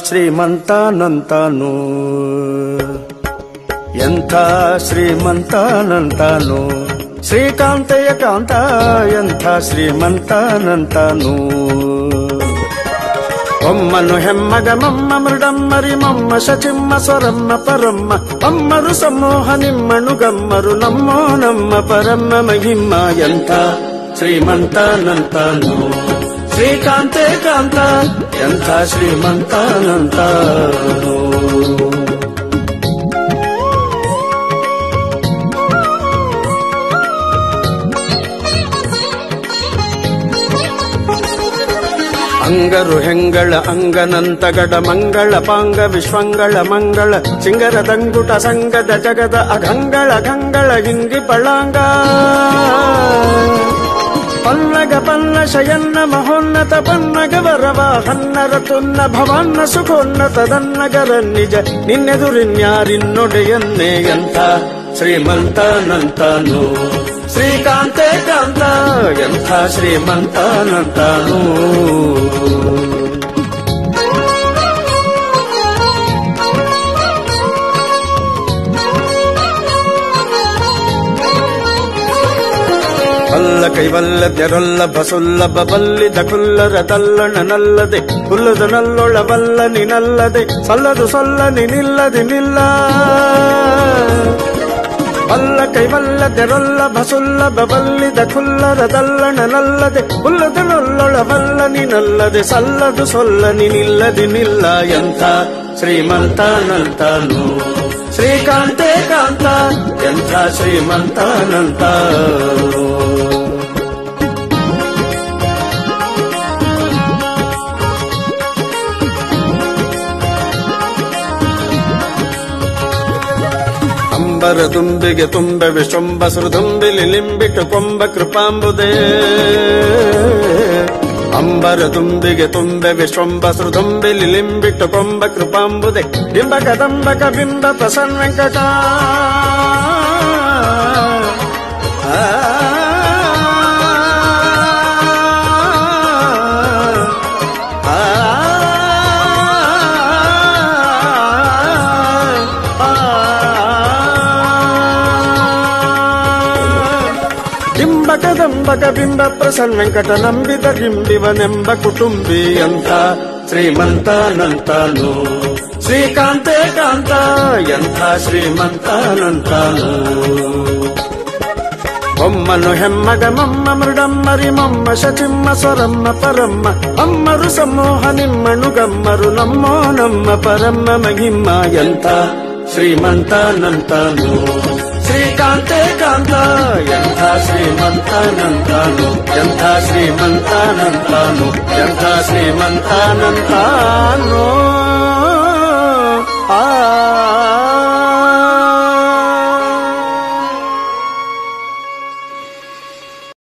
ಶ್ರೀಮಂತನಂತಾನು ಎಂಥ ಶ್ರೀಮಂತನಂತಾನು ಶ್ರೀಕಾಂತೆಯ ಕಾಂತ ಎಂಥ ಶ್ರೀಮಂತನಂತಾನು ಒಮ್ಮನು ಹೆಮ್ಮಗ ಮಮ್ಮ ಮೃಡಮ್ಮರಿ ಮಮ್ಮ ಶಚಿಮ್ಮ ಸ್ವರಮ್ಮ ಪರಮ್ಮ ಅಮ್ಮರು ಸಮೂಹ ನಿಮ್ಮನು ಗಮ್ಮರು ನಮ್ಮೋ ನಮ್ಮ ಪರಮ್ಮ ಮಹಿಮ್ಮ ಎಂಥ ಶ್ರೀಮಂತನಂತಾನು ಶ್ರೀಕಾಂತೆ ಕಾಂತ ಎಂಥ ಶ್ರೀಮಂತನಂತಾನು ಅಂಗರು ಹೆಂಗಳ ಅಂಗನಂತಗಡ ಮಂಗಳ ಪಾಂಗ ವಿಶ್ವಂಗಳ ಮಂಗಳ ಸಿಂಗರ ದಂಗುಟ ಸಂಗದ ಜಗದ ಅಗಂಗಳ ಗಂಗಳ ಹಿಂಗಿ ಪಳಾಂಗ ಪನ್ನಗ ಪನ್ನ ಶಯನ್ನ ಮಹೋನ್ನತ ಪನ್ನಗ ವರವ ಹನ್ನರ ತುನ್ನ ಭವನ್ನ ಸುಖೋನ್ನತದನ್ನಗರ ನಿಜ ನಿನ್ನೆದುರಿನ್ಯಾರಿನ್ನೊಡೆಯನ್ನೇ ಎಂಥ ಶ್ರೀಮಂತನಂತಾನು ಶ್ರೀಕಾಂತೆ ಕಾಂತ ಎಂಥ ಶ್ರೀಮಂತನಂತಾನು ಅಲ್ಲ ಕೈವಲ್ಲದ್ಯರೊಲ್ಲ ಬಸುಲ್ಲಭ ಬಲ್ಲಿದ ಕುಲ್ಲರದಲ್ಲಣನಲ್ಲದೆ ಹುಲ್ಲದ ನಲ್ಲೊಳವಲ್ಲ ನಿನಲ್ಲದೆ ಸಲ್ಲದು ಸಲ್ಲ ನಿನಿಲ್ಲದೆ ನಿಲ್ಲ ಅಲ್ಲ ಕೈವಲ್ಲದೆರೊಲ್ಲ ಬಸುಲ್ಲಭ ಬಲ್ಲಿದ ಕುಲ್ಲರದಲ್ಲಣನಲ್ಲದೆ ಹುಲ್ಲದ ನಲ್ಲೊಳವಲ್ಲ ನಿನಲ್ಲದೆ ಸಲ್ಲದು ಸೊಲ್ಲ ನಿನಿಲ್ಲದೆ ನಿಲ್ಲ ಎಂಥ ಶ್ರೀಮಂತನಂತಾನು ಶ್ರೀಕಾಂತೆ ಕಾಂತ ಎಂಥ ಶ್ರೀಮಂತನಂತಾನು ಅಂಬರ ತುಂಬಿಗೆ ತುಂಬ ವಿಶ್ವಂಬ ಸುರದುಂಬಿಲಿ ಲಿಂಬಿಟ್ಟು ಕೊಂಬ ಕೃಪಾಂಬುದೇ ಅಂಬರ ತುಂಬಿಗೆ ತುಂಬೆ ವಿಶ್ವಂಬ ಸುರದುಂಬಿಲಿ ಲಿಂಬಿಟ್ಟು ಕೊಂಬ ಕೃಪಾಂಬುದೆ ಬಿಂಬ ಕದಂಬಕ ಬಿಂಬ ಪ್ರಸನ್ನ ವೆಂಕಟ ಕದಂಬಕ ಬಿಂಬ ಪ್ರಸನ್ನ ವೆಂಕಟ ನಂಬಿದ ಗಿಂಬಿವನೆಂಬ ಕುಟುಂಬಿ ಎಂಥ ಶ್ರೀಮಂತನಂತಾನು ಶ್ರೀಕಾಂತೆ ಕಾಂತ ಎಂಥ ಶ್ರೀಮಂತನಂತಾನು ಒಮ್ಮನು ಹೆಮ್ಮಗ ಮಮ್ಮ ಮೃಡಮ್ಮರಿ ಮಮ್ಮ ಶಚಿಮ್ಮ ಸ್ವರಮ್ಮ ಪರಮ್ಮ ಅಮ್ಮರು ಸಮೂಹ ನಿಮ್ಮನು ಗಮ್ಮರು ನಮ್ಮೋ ನಮ್ಮ ಪರಮ್ಮ ಮಹಿಮ್ಮ ಎಂಥ ಶ್ರೀಮಂತನಂತಾನು ಶ್ರೀಕಾಂತೆ ಕಾಂತ ಎಂಥ ಶ್ರೀಮಂತನಂತಾನು ಎಂಥ ಶ್ರೀಮಂತನಂತಾನು ಎಂಥ ಶ್ರೀಮಂತನಂತಾನು